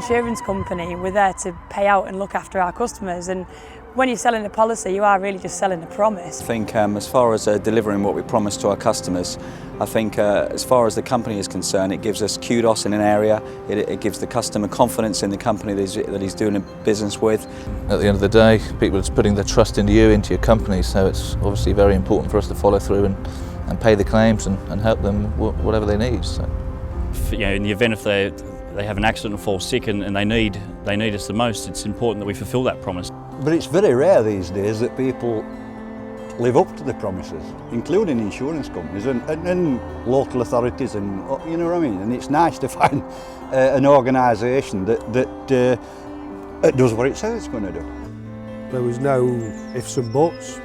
insurance company, we're there to pay out and look after our customers, and when you're selling a policy, you are really just selling a promise. I think as far as delivering what we promise to our customers, I think as far as the company is concerned, it gives us kudos in an area, it gives the customer confidence in the company that he's doing business with. At the end of the day, people are just putting their trust into you, into your company, so it's obviously very important for us to follow through and pay the claims and help them whatever they need. So. You know, in the event if they have an accident or fall sick and they need us the most, it's important that we fulfil that promise. But it's very rare these days that people live up to the promises, including insurance companies and local authorities, and you know what I mean. And it's nice to find an organisation that does what it says it's going to do. There was no ifs and buts.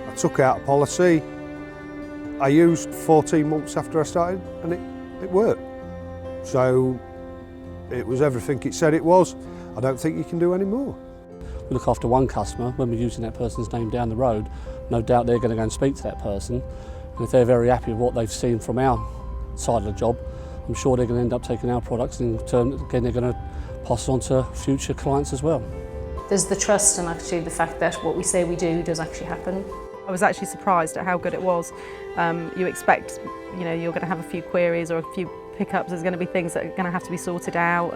I took out a policy. I used 14 months after I started, and it worked. So it was everything it said it was. I don't think you can do any more. We look after one customer. When we're using that person's name down the road, no doubt they're going to go and speak to that person, and if they're very happy with what they've seen from our side of the job, I'm sure they're going to end up taking our products, and in turn again they're going to pass it on to future clients as well. There's the trust and actually the fact that what we say we do does actually happen. I was actually surprised at how good it was. You expect, you know, you're going to have a few queries or a few pickups, there's going to be things that are going to have to be sorted out,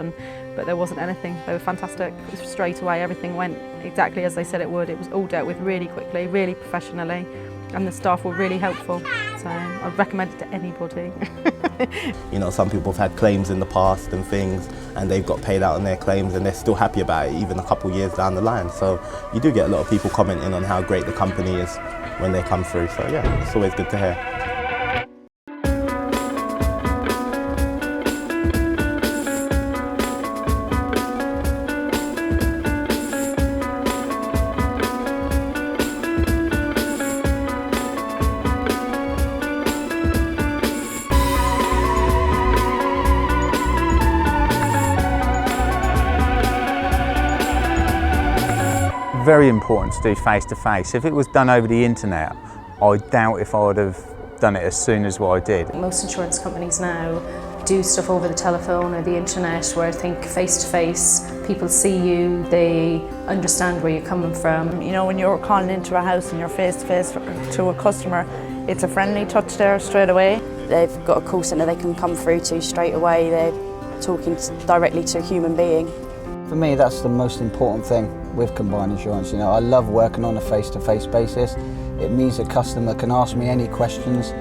but there wasn't anything. They were fantastic. It was straight away, everything went exactly as they said it would. It was all dealt with really quickly, really professionally, and the staff were really helpful. So I'd recommend it to anybody. You know, some people have had claims in the past and things, and they've got paid out on their claims and they're still happy about it even a couple of years down the line. So you do get a lot of people commenting on how great the company is when they come through. So yeah, it's always good to hear. Very important to do face-to-face. If it was done over the internet, I doubt if I would have done it as soon as what I did. Most insurance companies now do stuff over the telephone or the internet, where I think face-to-face, people see you, they understand where you're coming from. You know, when you're calling into a house and you're face-to-face to a customer, it's a friendly touch there straight away. They've got a call centre they can come through to straight away. They're talking directly to a human being. For me, that's the most important thing with Combined Insurance. You know, I love working on a face-to-face basis. It means the customer can ask me any questions.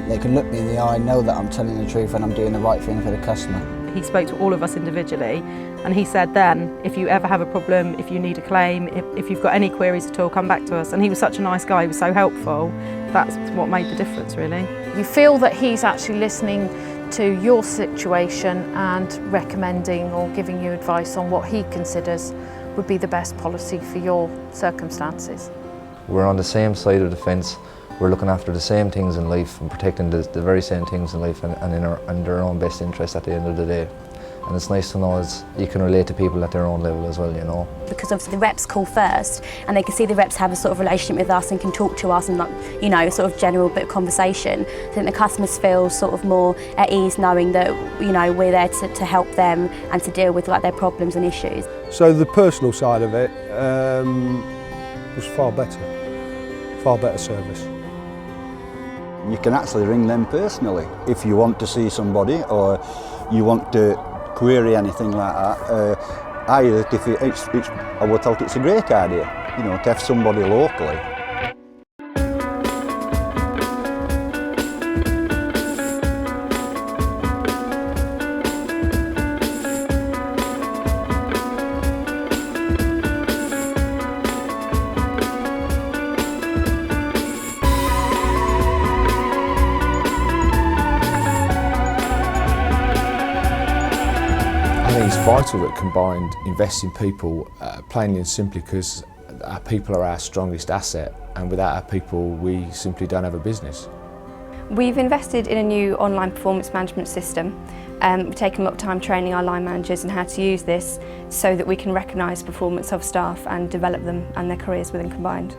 They can look me in the eye, know that I'm telling the truth and I'm doing the right thing for the customer. He spoke to all of us individually, and he said then, if you ever have a problem, if you need a claim, if you've got any queries at all, come back to us. And he was such a nice guy, he was so helpful. That's what made the difference, really. You feel that he's actually listening to your situation and recommending or giving you advice on what he considers would be the best policy for your circumstances. We're on the same side of the fence. We're looking after the same things in life and protecting the very same things in life and in their own best interest at the end of the day. And it's nice to know you can relate to people at their own level as well, you know. Because obviously the reps call first and they can see the reps have a sort of relationship with us and can talk to us and, like, you know, sort of general bit of conversation. I think the customers feel sort of more at ease knowing that, you know, we're there to help them and to deal with, like, their problems and issues. So the personal side of it was far better service. You can actually ring them personally if you want to see somebody or you want to query anything like that. I would think it's a great idea, you know, to have somebody locally. It's vital that Combined invest in people, plainly and simply because our people are our strongest asset, and without our people we simply don't have a business. We've invested in a new online performance management system. We've taken a lot of time training our line managers on how to use this so that we can recognise performance of staff and develop them and their careers within Combined.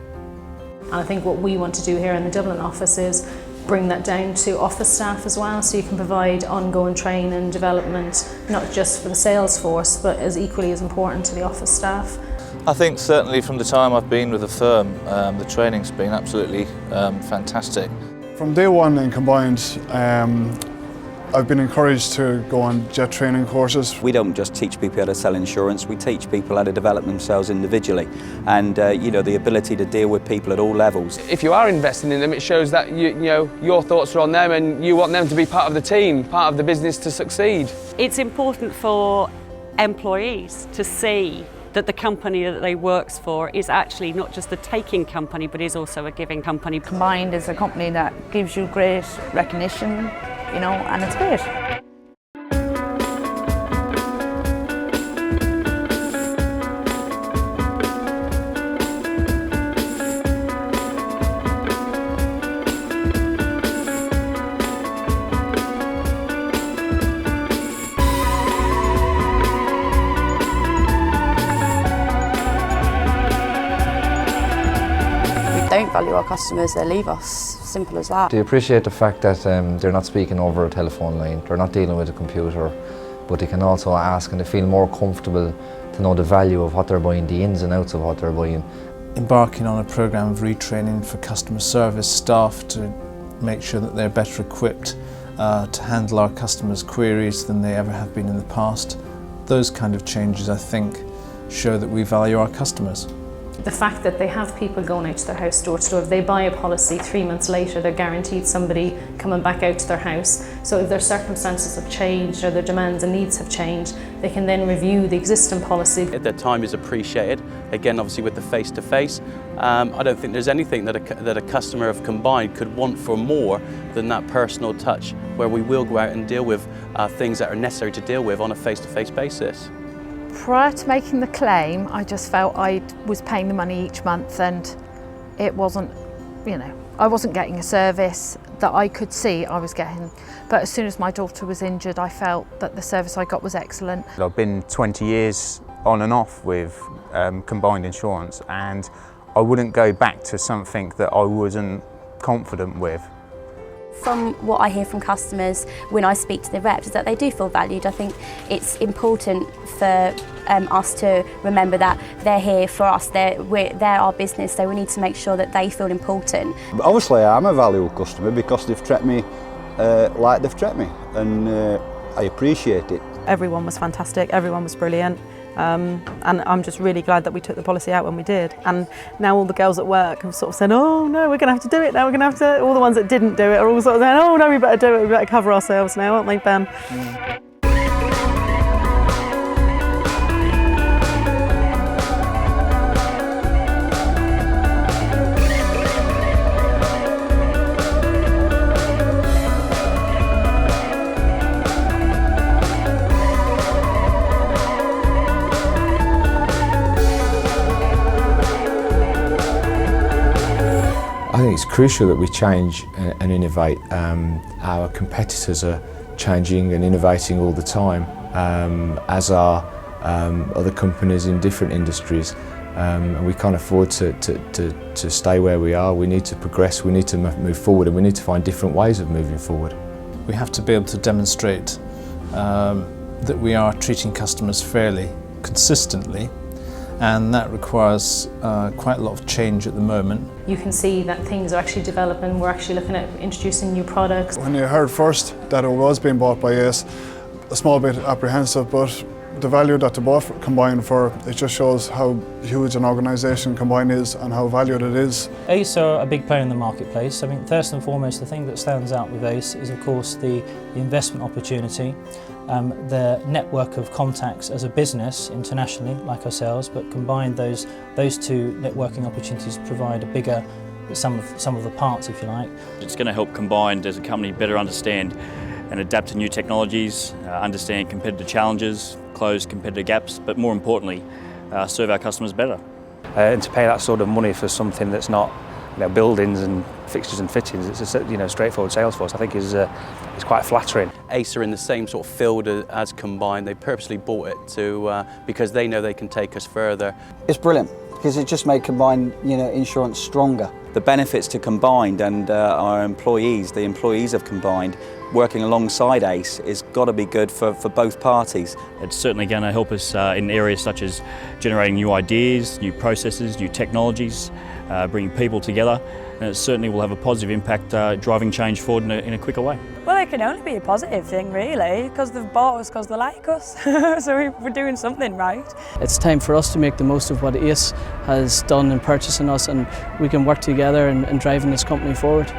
And I think what we want to do here in the Dublin office is bring that down to office staff as well, so you can provide ongoing training and development, not just for the sales force, but as equally as important to the office staff. I think certainly from the time I've been with the firm, the training's been absolutely fantastic. From day one in Combined, I've been encouraged to go on jet training courses. We don't just teach people how to sell insurance, we teach people how to develop themselves individually and you know, the ability to deal with people at all levels. If you are investing in them, it shows that you know your thoughts are on them and you want them to be part of the team, part of the business to succeed. It's important for employees to see that the company that they work for is actually not just a taking company but is also a giving company. Combined is a company that gives you great recognition, you know, and it's great. Don't value our customers, they leave us. Simple as that. They appreciate the fact that they're not speaking over a telephone line, they're not dealing with a computer, but they can also ask and they feel more comfortable to know the value of what they're buying, the ins and outs of what they're buying. Embarking on a programme of retraining for customer service staff to make sure that they're better equipped to handle our customers' queries than they ever have been in the past. Those kind of changes, I think, show that we value our customers. The fact that they have people going out to their house door to door, if they buy a policy 3 months later, they're guaranteed somebody coming back out to their house. So if their circumstances have changed or their demands and needs have changed, they can then review the existing policy. Their time is appreciated. Again, obviously with the face-to-face, I don't think there's anything that a customer of Combined could want for more than that personal touch, where we will go out and deal with things that are necessary to deal with on a face-to-face basis. Prior to making the claim, I just felt I was paying the money each month and it wasn't, you know, I wasn't getting a service that I could see I was getting. But as soon as my daughter was injured, I felt that the service I got was excellent. I've been 20 years on and off with Combined Insurance, and I wouldn't go back to something that I wasn't confident with. From what I hear from customers when I speak to the reps is that they do feel valued. I think it's important for us to remember that they're here for us, they're our business, so we need to make sure that they feel important. But obviously I'm a valuable customer because they've treated me like they've treated me, and I appreciate it. Everyone was fantastic, everyone was brilliant. And I'm just really glad that we took the policy out when we did. And now all the girls at work have sort of said, oh no, we're going to have to do it now, we're going to have to, all the ones that didn't do it are all sort of saying, oh no, we better do it, we better cover ourselves now, aren't they, Ben? I think it's crucial that we change and innovate. Our competitors are changing and innovating all the time, as are other companies in different industries. And we can't afford to stay where we are. We need to progress, we need to move forward, and we need to find different ways of moving forward. We have to be able to demonstrate that we are treating customers fairly, consistently, and that requires quite a lot of change at the moment. You can see that things are actually developing, we're actually looking at introducing new products. When you heard first that it was being bought by Ace, a small bit apprehensive, but the value that they bought Combined for, it just shows how huge an organisation Combined is and how valued it is. Ace are a big player in the marketplace. I mean, first and foremost, the thing that stands out with Ace is, of course, the investment opportunity, the network of contacts as a business internationally, like ourselves, but combined those two networking opportunities provide a bigger sum of the parts, if you like. It's going to help Combined as a company better understand and adapt to new technologies, understand competitive challenges, close competitive gaps, but more importantly, serve our customers better. And to pay that sort of money for something that's not, you know, buildings and fixtures and fittings, it's a, you know, straightforward sales force, I think is quite flattering. Ace are in the same sort of field as Combined. They purposely bought it to because they know they can take us further. It's brilliant because it just made Combined, you know, insurance stronger. the benefits to Combined and our employees, the employees of Combined, working alongside ACE is got to be good for both parties. It's certainly going to help us in areas such as generating new ideas, new processes, new technologies, bringing people together, and it certainly will have a positive impact driving change forward in a quicker way. Well, it can only be a positive thing really, because they've bought us because they like us, so we're doing something right. It's time for us to make the most of what ACE has done in purchasing us, and we can work together and driving this company forward.